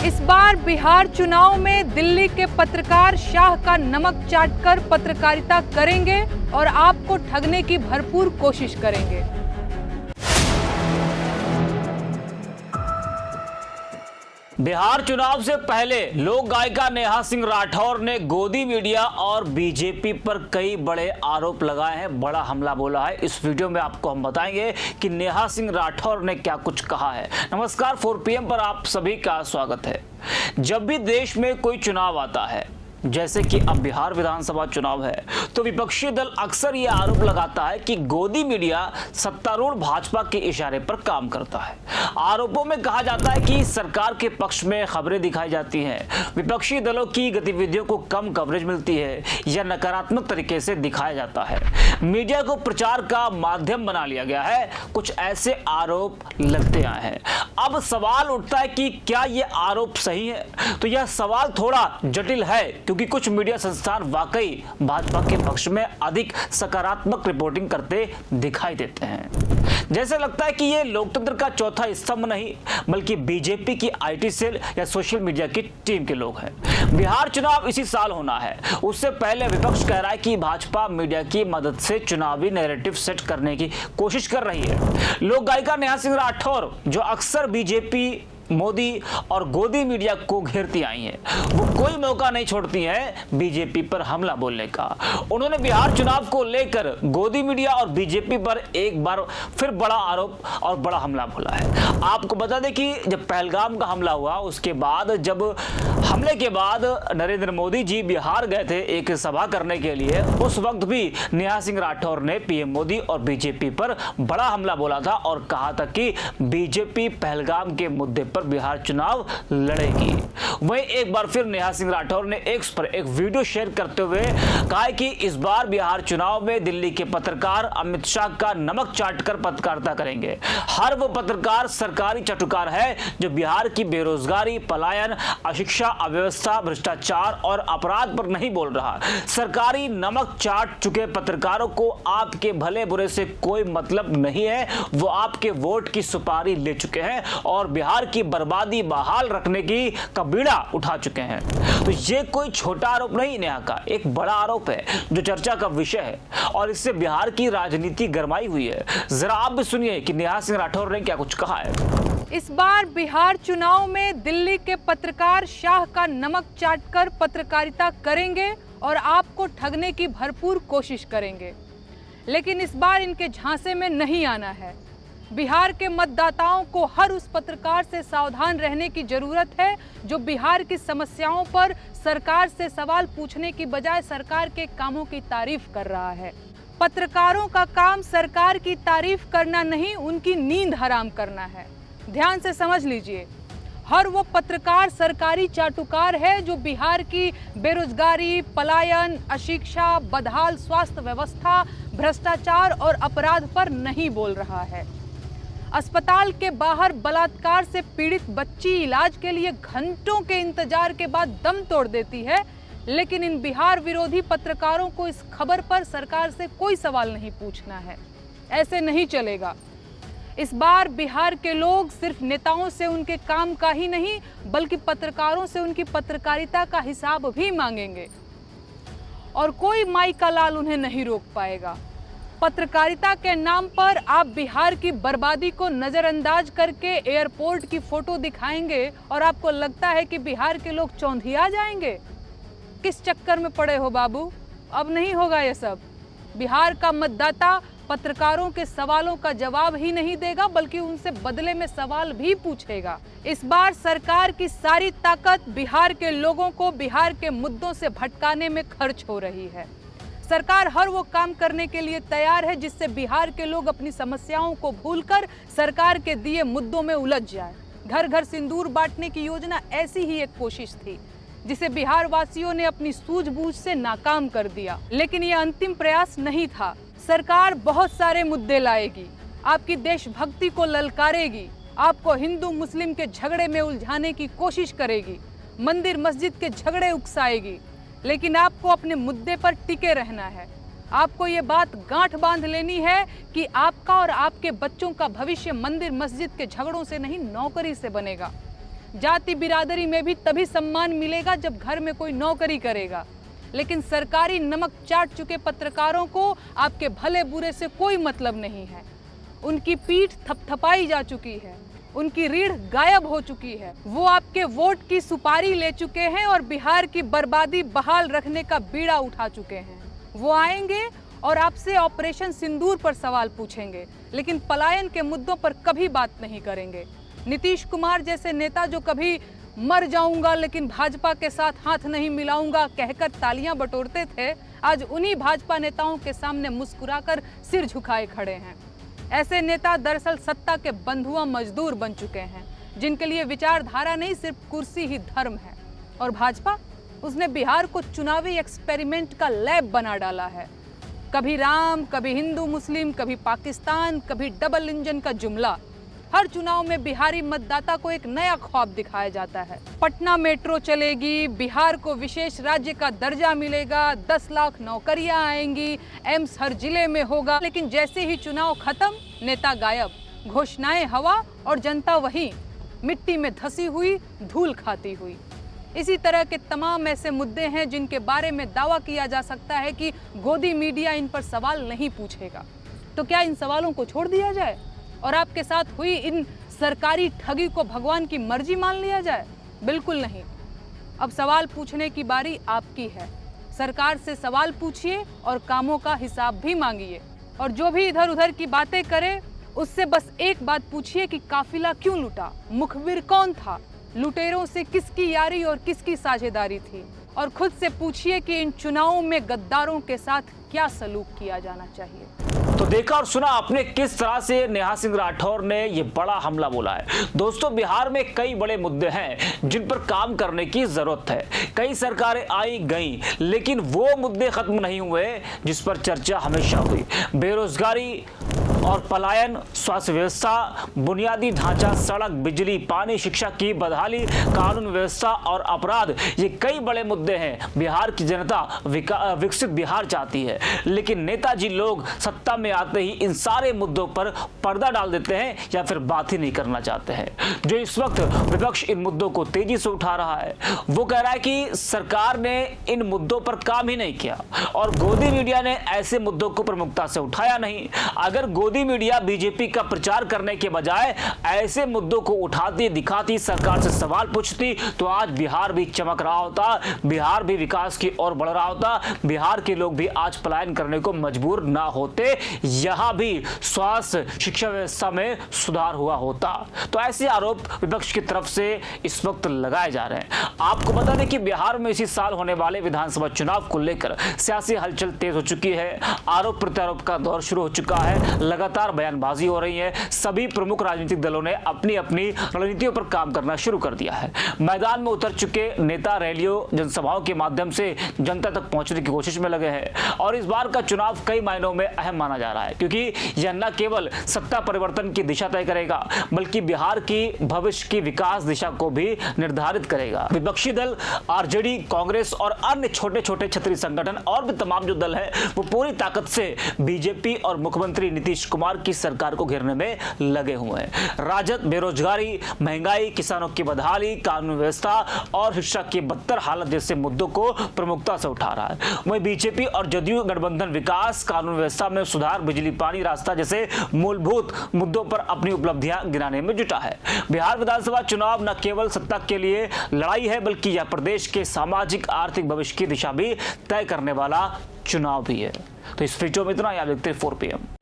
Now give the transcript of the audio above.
इस बार बिहार चुनाव में दिल्ली के पत्रकार शाह का नमक चाटकर पत्रकारिता करेंगे और आपको ठगने की भरपूर कोशिश करेंगे। बिहार चुनाव से पहले लोक गायिका नेहा सिंह राठौर ने गोदी मीडिया और बीजेपी पर कई बड़े आरोप लगाए हैं, बड़ा हमला बोला है। इस वीडियो में आपको हम बताएंगे कि नेहा सिंह राठौर ने क्या कुछ कहा है। नमस्कार, 4 PM पर आप सभी का स्वागत है। जब भी देश में कोई चुनाव आता है, जैसे कि अब बिहार विधानसभा चुनाव है, तो विपक्षी दल अक्सर ये आरोप लगाता है कि गोदी मीडिया सत्तारूढ़ भाजपा के इशारे पर काम करता है। आरोपों में कहा जाता है कि सरकार के पक्ष में खबरें दिखाई जाती हैं, विपक्षी दलों की गतिविधियों को कम कवरेज मिलती है या नकारात्मक तरीके से दिखाया जाता है, मीडिया को प्रचार का माध्यम बना लिया गया है। कुछ ऐसे आरोप लगते आए हैं। अब सवाल उठता है कि क्या ये आरोप सही है? तो यह सवाल थोड़ा जटिल है, क्योंकि कुछ मीडिया संस्थान वाकई भाजपा के पक्ष में अधिक सकारात्मक रिपोर्टिंग करते दिखाई देते हैं। जैसे लगता है कि ये लोकतंत्र का चौथा स्तंभ नहीं, बल्कि बीजेपी की IT सेल या सोशल मीडिया की टीम के लोग हैं। बिहार चुनाव इसी साल होना है, उससे पहले विपक्ष कह रहा है कि भाजपा मीडिया की मदद से चुनावी नैरेटिव सेट करने की कोशिश कर रही है। लोक गायिका नेहा सिंह राठौर, जो अक्सर बीजेपी, मोदी और गोदी मीडिया को घेरती आई हैं, वो कोई मौका नहीं छोड़ती हैं बीजेपी पर हमला बोलने का। उन्होंने बिहार चुनाव को लेकर गोदी मीडिया और बीजेपी पर एक बार फिर बड़ा आरोप और बड़ा हमला बोला है। आपको बता दें कि जब पहलगाम का हमला हुआ, उसके बाद जब हमले के बाद नरेंद्र मोदी जी बिहार गए थे एक सभा करने के लिए, उस वक्त भी नेहा सिंह राठौर ने PM मोदी और बीजेपी पर बड़ा हमला बोला था और कहा था कि बीजेपी पहलगाम के मुद्दे पर बिहार चुनाव लड़ेगी। वहीं एक बार फिर नेहा सिंह राठौर ने X पर एक वीडियो शेयर करते हुए कहा कि इस बार बिहार चुनाव में दिल्ली के पत्रकार अमित शाह का नमक चाटकर पत्रकारिता करेंगे। हर वो पत्रकार सरकारी चाटुकार है जो बिहार की बेरोजगारी, पलायन, अशिक्षा, अव्यवस्था, भ्रष्टाचार और अपराध पर नहीं बोल रहा। सरकारी नमक चाट चुके पत्रकारों को आपके भले बुरे से कोई मतलब नहीं है। वो आपके वोट की सुपारी ले चुके हैं और बिहार की बर्बादी बहाल रखने की कबीड़ा उठा चुके हैं। तो ये कोई छोटा आरोप नहीं, नेहा का एक बड़ा आरोप है जो चर्चा का विषय है और इससे बिहार की राजनीति गरमाई हुई है। जरा आप भी सुनिए कि नेहा सिंह राठौर ने क्या कुछ कहा है। इस बार बिहार चुनाव में दिल्ली के पत्रकार शाह का नमक चाटकर पत्रकारिता करेंगे और आपको ठगने की भरपूर कोशिश करेंगे, लेकिन इस बार इनके झांसे में नहीं आना है। बिहार के मतदाताओं को हर उस पत्रकार से सावधान रहने की जरूरत है जो बिहार की समस्याओं पर सरकार से सवाल पूछने की बजाय सरकार के कामों की तारीफ कर रहा है। पत्रकारों का काम सरकार की तारीफ करना नहीं, उनकी नींद हराम करना है। ध्यान से समझ लीजिए, हर वो पत्रकार सरकारी चाटुकार है जो बिहार की बेरोजगारी, पलायन, अशिक्षा, बदहाल स्वास्थ्य व्यवस्था, भ्रष्टाचार और अपराध पर नहीं बोल रहा है। अस्पताल के बाहर बलात्कार से पीड़ित बच्ची इलाज के लिए घंटों के इंतजार के बाद दम तोड़ देती है, लेकिन इन बिहार विरोधी पत्रकारों को इस खबर पर सरकार से कोई सवाल नहीं पूछना है। ऐसे नहीं चलेगा। इस बार बिहार के लोग सिर्फ नेताओं से उनके काम का ही नहीं, बल्कि पत्रकारों से उनकी पत्रकारिता का हिसाब भी मांगेंगे और कोई माई का लाल उन्हें नहीं रोक पाएगा। पत्रकारिता के नाम पर आप बिहार की बर्बादी को नजरअंदाज करके एयरपोर्ट की फोटो दिखाएंगे और आपको लगता है कि बिहार के लोग चौंधिया जाएंगे। किस चक्कर में पड़े हो बाबू? अब नहीं होगा ये सब। बिहार का मतदाता पत्रकारों के सवालों का जवाब ही नहीं देगा, बल्कि उनसे बदले में सवाल भी पूछेगा। इस बार सरकार की सारी ताकत बिहार के लोगों को बिहार के मुद्दों से भटकाने में खर्च हो रही है। सरकार हर वो काम करने के लिए तैयार है जिससे बिहार के लोग अपनी समस्याओं को भूलकर सरकार के दिए मुद्दों में उलझ जाए। घर घर सिंदूर बांटने की योजना ऐसी ही एक कोशिश थी जिसे बिहार वासियों ने अपनी सूझबूझ से नाकाम कर दिया, लेकिन यह अंतिम प्रयास नहीं था। सरकार बहुत सारे मुद्दे लाएगी, आपकी देशभक्ति को ललकारेगी, आपको हिंदू मुस्लिम के झगड़े में उलझाने की कोशिश करेगी, मंदिर मस्जिद के झगड़े उकसाएगी, लेकिन आपको अपने मुद्दे पर टिके रहना है। आपको ये बात गांठ बांध लेनी है कि आपका और आपके बच्चों का भविष्य मंदिर मस्जिद के झगड़ों से नहीं, नौकरी से बनेगा। जाति बिरादरी में भी तभी सम्मान मिलेगा जब घर में कोई नौकरी करेगा। लेकिन सरकारी नमक चाट चुके पत्रकारों को आपके भले बुरे से कोई मतलब नहीं है। उनकी पीठ थपथपाई जा चुकी है, उनकी रीढ़ गायब हो चुकी है। वो आपके वोट की सुपारी ले चुके हैं और बिहार की बर्बादी बहाल रखने का बीड़ा उठा चुके हैं। वो आएंगे और आपसे ऑपरेशन सिंदूर पर सवाल पूछेंगे, लेकिन पलायन के मुद्दों पर कभी बात नहीं करेंगे। नीतीश कुमार जैसे नेता जो कभी मर जाऊंगा लेकिन भाजपा के साथ हाथ नहीं मिलाऊंगा कहकर तालियां बटोरते थे, आज उन्हीं भाजपा नेताओं के सामने मुस्कुराकर सिर झुकाए खड़े हैं। ऐसे नेता दरअसल सत्ता के बंधुआ मजदूर बन चुके हैं, जिनके लिए विचारधारा नहीं सिर्फ कुर्सी ही धर्म है। और भाजपा, उसने बिहार को चुनावी एक्सपेरिमेंट का लैब बना डाला है। कभी राम, कभी हिंदू मुस्लिम, कभी पाकिस्तान, कभी डबल इंजन का जुमला। हर चुनाव में बिहारी मतदाता को एक नया ख्वाब दिखाया जाता है। पटना मेट्रो चलेगी, बिहार को विशेष राज्य का दर्जा मिलेगा, 10 लाख नौकरियां आएंगी, एम्स हर जिले में होगा। लेकिन जैसे ही चुनाव खत्म, नेता गायब, घोषणाएं हवा और जनता वहीं मिट्टी में धसी हुई, धूल खाती हुई। इसी तरह के तमाम ऐसे मुद्दे हैं जिनके बारे में दावा किया जा सकता है कि गोदी मीडिया इन पर सवाल नहीं पूछेगा। तो क्या इन सवालों को छोड़ दिया जाए और आपके साथ हुई इन सरकारी ठगी को भगवान की मर्जी मान लिया जाए? बिल्कुल नहीं। अब सवाल पूछने की बारी आपकी है। सरकार से सवाल पूछिए और कामों का हिसाब भी मांगिए। और जो भी इधर उधर की बातें करे, उससे बस एक बात पूछिए कि काफिला क्यों लूटा, मुखबिर कौन था, लुटेरों से किसकी यारी और किसकी साझेदारी थी। और खुद से पूछिए कि इन चुनावों में गद्दारों के साथ क्या सलूक किया जाना चाहिए। तो देखा और सुना आपने किस तरह से नेहा सिंह राठौर ने ये बड़ा हमला बोला है। दोस्तों, बिहार में कई बड़े मुद्दे हैं जिन पर काम करने की जरूरत है। कई सरकारें आई गईं, लेकिन वो मुद्दे खत्म नहीं हुए जिस पर चर्चा हमेशा हुई। बेरोजगारी और पलायन, स्वास्थ्य व्यवस्था, बुनियादी ढांचा, सड़क, बिजली, पानी, शिक्षा की बदहाली, कानून व्यवस्था और अपराध, ये कई बड़े मुद्दे हैं। बिहार की जनता विकसित बिहार चाहती है, लेकिन नेताजी लोग सत्ता में आते ही इन सारे मुद्दों पर पर्दा डाल देते हैं या फिर बात ही नहीं करना चाहते हैं। जो इस वक्त विपक्ष इन मुद्दों को तेजी से उठा रहा है, वो कह रहा है कि सरकार ने इन मुद्दों पर काम ही नहीं किया और गोदी मीडिया ने ऐसे मुद्दों को प्रमुखता से उठाया नहीं। अगर गोदी मीडिया बीजेपी का प्रचार करने के बजाय ऐसे मुद्दों को उठाती, दिखाती, सरकार से सवाल पूछती, तो आज बिहार भी चमक रहा होता, बिहार भी विकास की ओर बढ़ रहा होता, बिहार के लोग भी आज पलायन करने को मजबूर ना होते, यहां भी स्वास्थ्य शिक्षा व्यवस्था में सुधार हुआ होता। तो ऐसे आरोप विपक्ष की तरफ से इस वक्त लगाए जा रहे हैं। आपको बता दें कि बिहार में इसी साल होने वाले विधानसभा चुनाव को लेकर सियासी हलचल तेज हो चुकी है। आरोप प्रत्यारोप का दौर शुरू हो चुका है, लगातार बयानबाजी हो रही है। सभी प्रमुख राजनीतिक दलों ने अपनी अपनी रणनीतियों पर काम करना शुरू कर दिया है। मैदान में उतर चुके नेता रैलियों, जनसभाओं के माध्यम से जनता तक पहुंचने की कोशिश में लगे हैं। और इस बार का चुनाव कई मायनों में अहम माना जा रहा है, क्योंकि यह न केवल सत्ता परिवर्तन की दिशा तय करेगा, बल्कि बिहार की भविष्य की विकास दिशा को भी निर्धारित करेगा। विपक्षी दल आरजेडी, कांग्रेस और अन्य छोटे छोटे क्षत्रिय संगठन और भी तमाम जो दल है, वो पूरी ताकत से बीजेपी और मुख्यमंत्री नीतीश कुमार की सरकार को घेरने में लगे हुए हैं। राजद बेरोजगारी, महंगाई, किसानों की बदहाली, कानून व्यवस्था और शिक्षा की बदतर हालत जैसे मुद्दों को प्रमुखता से उठा रहा है। वहीं बीजेपी और जदयू गठबंधन विकास, कानून व्यवस्था में सुधार, बिजली, पानी, रास्ता जैसे मूलभूत मुद्दों पर अपनी उपलब्धियां गिनाने में जुटा है। बिहार विधानसभा चुनाव न केवल सत्ता के लिए लड़ाई है, बल्कि यह प्रदेश के सामाजिक आर्थिक भविष्य की दिशा भी तय करने वाला चुनाव भी है। तो इस वीडियो में इतना ही। आप देखते हैं 4 PM।